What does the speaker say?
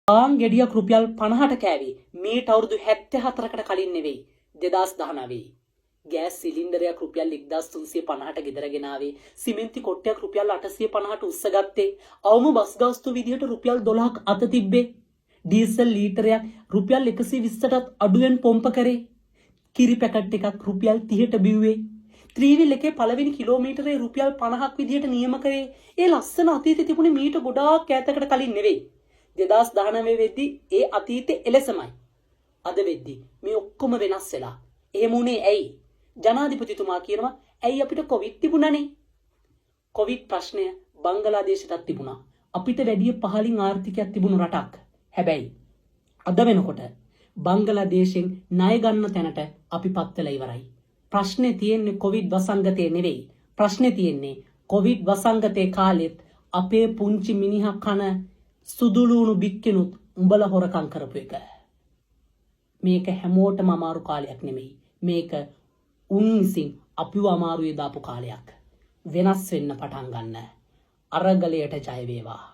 ආන් ගෙඩියක් රුපියල් 50ට කෑවේ. මේට අවුරුදු 74කට කලින් නෙවෙයි 2019. ගෑස් සිලින්ඩරයක් රුපියල් 1350ට ගෙදර ගෙනාවේ. සිමෙන්ති කොට්ටයක් රුපියල් 850ට උස්සගත්තේ. අවම බස් ගාස්තු විදිහට රුපියල් 12ක් අත තිබ්බේ. ඩීසල් ලීටරයක් රුපියල් 120ටත් අඩුවෙන් පොම්ප කරේ. කිරි පැකට් එකක් රුපියල් 30ට බිව්වේ. ත්‍රිවිල් එකේ පළවෙනි කිලෝමීටරේ රුපියල් 50ක් විදිහට නියම කරේ. ඒ ලස්සන අතීතේ තිබුණේ මීට ගොඩාක් ඈතකට කලින් නෙවෙයි. 2019 වෙද්දි ඒ අතීතේ එලෙසමයි. අද වෙද්දි මේ ඔක්කොම වෙනස් වෙලා. එහෙම උනේ ඇයි? ජනාධිපතිතුමා කියනවා ඇයි අපිට කොවිඩ් තිබුණානේ? කොවිඩ් ප්‍රශ්නය බංගලාදේශයටත් තිබුණා. අපිට වැඩි පහලින් ආර්ථිකයක් තිබුණු රටක්. හැබැයි අද වෙනකොට බංගලාදේශෙන් ණය ගන්න තැනට අපි පත් වෙලා ඉවරයි. ප්‍රශ්නේ තියෙන්නේ කොවිඩ් වසංගතේ නෙවෙයි. ප්‍රශ්නේ තියෙන්නේ කොවිඩ් වසංගතේ කාලෙත් අපේ පුංචි මිනිහා කන සුදුලුණු බික්කිනුත් උඹලා හොරකම් කරපු එක. මේක හැමෝටම අමාරු කාලයක් නෙමෙයි. මේක උන් විසින් අපිව අමාරුවේ දාපු කාලයක්. වෙනස් වෙන්න පටන් ගන්න. අරගලයට ජය වේවා.